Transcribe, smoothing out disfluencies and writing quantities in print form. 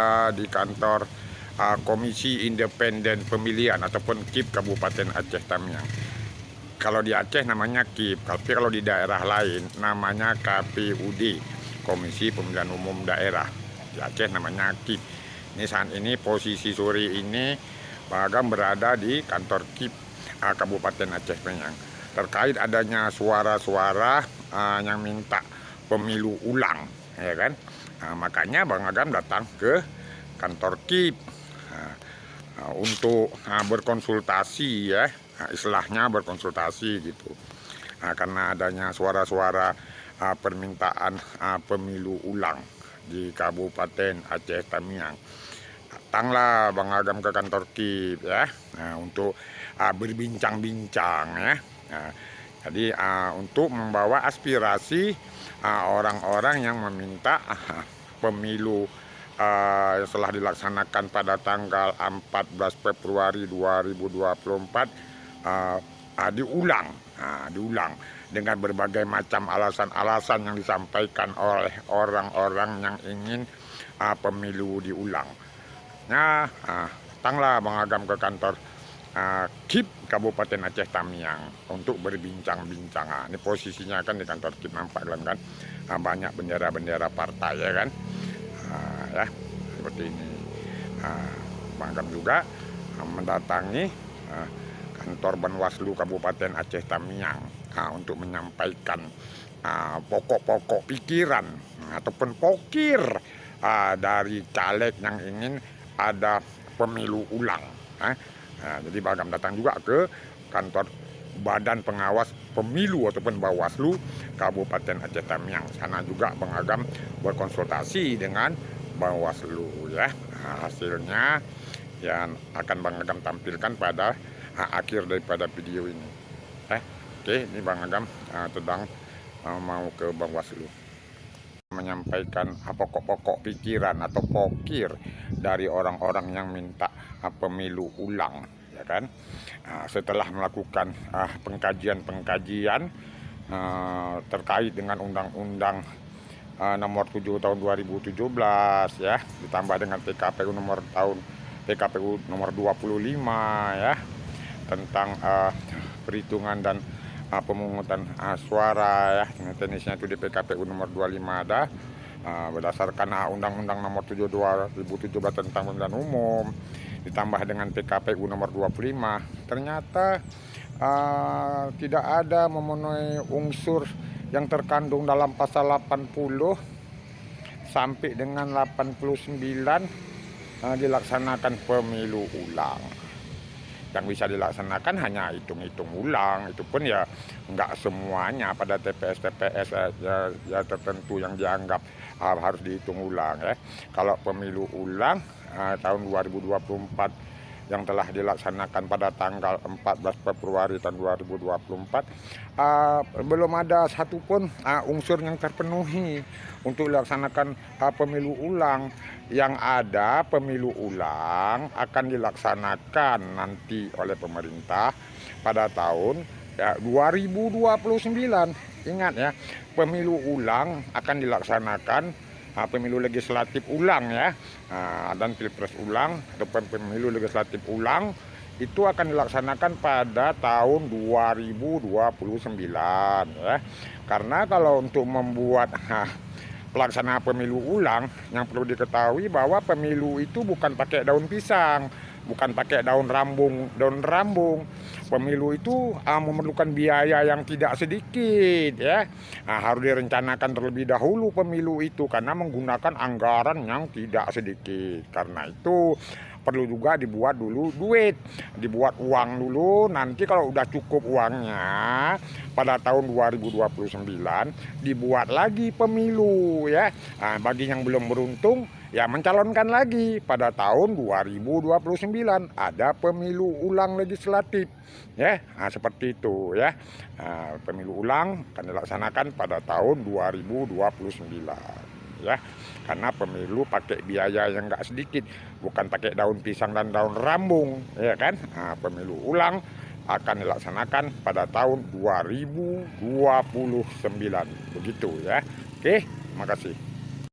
berada di kantor Komisi Independen Pemilihan ataupun KIP Kabupaten Aceh Tamiang. Kalau di Aceh namanya KIP, tapi kalau di daerah lain namanya KPUD, Komisi Pemilihan Umum Daerah. Di Aceh namanya KIP. Ini saat ini posisi sore ini Bagam berada di kantor KIP Kabupaten Aceh Tamiang. Terkait adanya suara-suara yang minta pemilu ulang, ya kan? Makanya Bang Agam datang ke kantor KIP untuk berkonsultasi, ya, istilahnya berkonsultasi gitu. Karena adanya suara-suara permintaan pemilu ulang di Kabupaten Aceh Tamiang. Datanglah Bang Agam ke kantor KIP, ya, untuk berbincang-bincang, ya. Jadi untuk membawa aspirasi orang-orang yang meminta pemilu setelah dilaksanakan pada tanggal 14 Februari 2024 diulang dengan berbagai macam alasan-alasan yang disampaikan oleh orang-orang yang ingin pemilu diulang. Nah, datanglah Bang Agam ke kantor KIP Kabupaten Aceh Tamiang untuk berbincang-bincang. Ini posisinya kan di kantor KIP, nampak kan banyak bendera-bendera partai, ya kan. Ya, seperti ini. Bang Agam juga mendatangi kantor Banwaslu Kabupaten Aceh Tamiang untuk menyampaikan pokok-pokok pikiran ataupun pokir dari caleg yang ingin ada pemilu ulang. Jadi Bang Agam datang juga ke kantor Badan Pengawas Pemilu ataupun Bawaslu Kabupaten Aceh Tamiang. Sana juga Bang Agam berkonsultasi dengan Bawaslu, ya. Hasilnya yang akan Bang Agam tampilkan pada akhir daripada video ini. Oke, ini Bang Agam sedang mau ke Bawaslu menyampaikan pokok-pokok pikiran atau pokir dari orang-orang yang minta pemilu ulang, ya kan. Setelah melakukan pengkajian terkait dengan Undang-Undang nomor 7 tahun 2017, ya, ditambah dengan PKPU nomor 25, ya, tentang perhitungan dan pemungutan suara, ya, teknisnya itu di PKPU nomor 25 ada, berdasarkan Undang-Undang nomor 7 2017 tentang pemilihan umum, ditambah dengan PKPU nomor 25, ternyata tidak ada memenuhi unsur yang terkandung dalam pasal 80 sampai dengan 89 dilaksanakan pemilu ulang. Yang bisa dilaksanakan hanya hitung-hitung ulang, itu pun ya nggak semuanya pada TPS-TPS ya tertentu yang dianggap harus dihitung ulang, ya. Kalau pemilu ulang tahun 2024 yang telah dilaksanakan pada tanggal 14 Februari tahun 2024 belum ada satupun unsur yang terpenuhi untuk dilaksanakan pemilu ulang. Yang ada pemilu ulang akan dilaksanakan nanti oleh pemerintah pada tahun 2029. Ingat, ya, pemilu ulang akan dilaksanakan pemilu legislatif ulang, ya, dan pilpres ulang ataupun pemilu legislatif ulang itu akan dilaksanakan pada tahun 2029, ya. Karena kalau untuk membuat pelaksanaan pemilu ulang, yang perlu diketahui bahwa pemilu itu bukan pakai daun pisang, bukan pakai daun rambung. Pemilu itu memerlukan biaya yang tidak sedikit, ya. Harus direncanakan terlebih dahulu pemilu itu karena menggunakan anggaran yang tidak sedikit. Karena itu perlu juga dibuat dulu duit, dibuat uang dulu. Nanti kalau udah cukup uangnya pada tahun 2029 dibuat lagi pemilu, ya. Bagi yang belum beruntung ya mencalonkan lagi pada tahun 2029 ada pemilu ulang legislatif, ya. Seperti itu, ya. Pemilu ulang akan dilaksanakan pada tahun 2029. Ya, karena pemilu pakai biaya yang nggak sedikit, bukan pakai daun pisang dan daun rambung, ya kan. Pemilu ulang akan dilaksanakan pada tahun 2029, begitu, ya. Oke, makasih.